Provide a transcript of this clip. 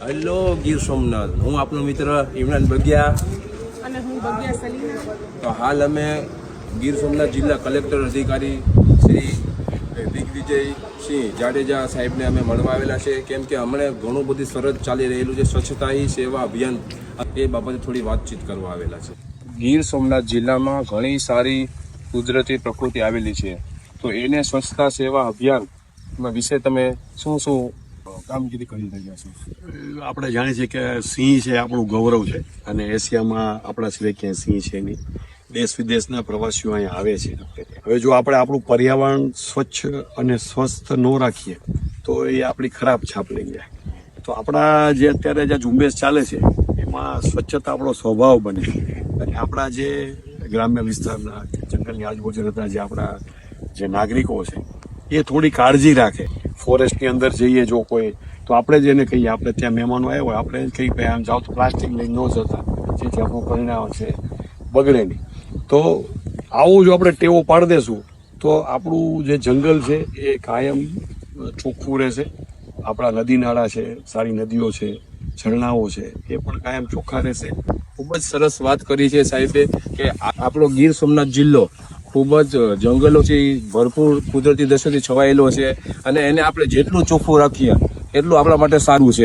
Hello Gir Somnath, હું આપનો મિત્ર ઇમરાન બગિયા અને હું બગિયા સલીના. તો હાલ અમે ગીર સોમનાથ જિલ્લા કલેક્ટર અધિકારી શ્રી દિગ્વિજયસિંહ જાડેજા સાહેબને અમે મળવા આવેલા છે, કેમ કે હમણાં ઘણું બધી સરસ ચાલી રહેલું છે સ્વચ્છતા હી સેવા અભિયાન, એ બાબતે થોડી વાતચીત કરવા આવેલા છે. ગીર સોમનાથ જિલ્લામાં ઘણી સારી કુદરતી પ્રકૃતિ આવેલી છે, તો એને સ્વચ્છતા સેવા અભિયાન વિશે તમે શું શું કામગીરી કરી રહ્યા છો? આપણે જાણીએ છીએ કે સિંહ છે આપણું ગૌરવ છે, અને એશિયામાં આપણા સિવાય ક્યાંય સિંહ છે નહીં. દેશ વિદેશના પ્રવાસીઓ અહીંયા આવે છે. હવે જો આપણે આપણું પર્યાવરણ સ્વચ્છ અને સ્વસ્થ ન રાખીએ તો એ આપણી ખરાબ છાપ લઈ જાય. તો આપણા જે અત્યારે જે ઝુંબેશ ચાલે છે એમાં સ્વચ્છતા આપણો સ્વભાવ બને, અને આપણા જે ગ્રામ્ય વિસ્તારના જંગલની આજુબાજુ રહેતા જે આપણા જે નાગરિકો છે એ થોડી કાળજી રાખે. ફોરેસ્ટની અંદર જઈએ જો કોઈ, તો આપણે જ એને કહીએ, આપણે ત્યાં મહેમાનો આવ્યા હોય આપણે કહીએ ભાઈ આમ જાઓ તો પ્લાસ્ટિક લઈને ન જતા, જેથી આપણું પરિણામ છે બગડે નહીં. તો આવું જો આપણે ટેવો પાડી દેશું તો આપણું જે જંગલ છે એ કાયમ ચોખ્ખું રહેશે. આપણા નદી નાળા છે, સારી નદીઓ છે, ઝરણાઓ છે, એ પણ કાયમ ચોખ્ખા રહેશે. ખૂબ જ સરસ વાત કરી છે સાહેબે કે આપણો ગીર સોમનાથ જિલ્લો ખૂબ જ જંગલોથી ભરપૂર કુદરતી દ્રશ્યોથી છવાયેલો છે, અને એને આપણે જેટલું ચોખ્ખું રાખીએ એટલું આપણા માટે સારું છે.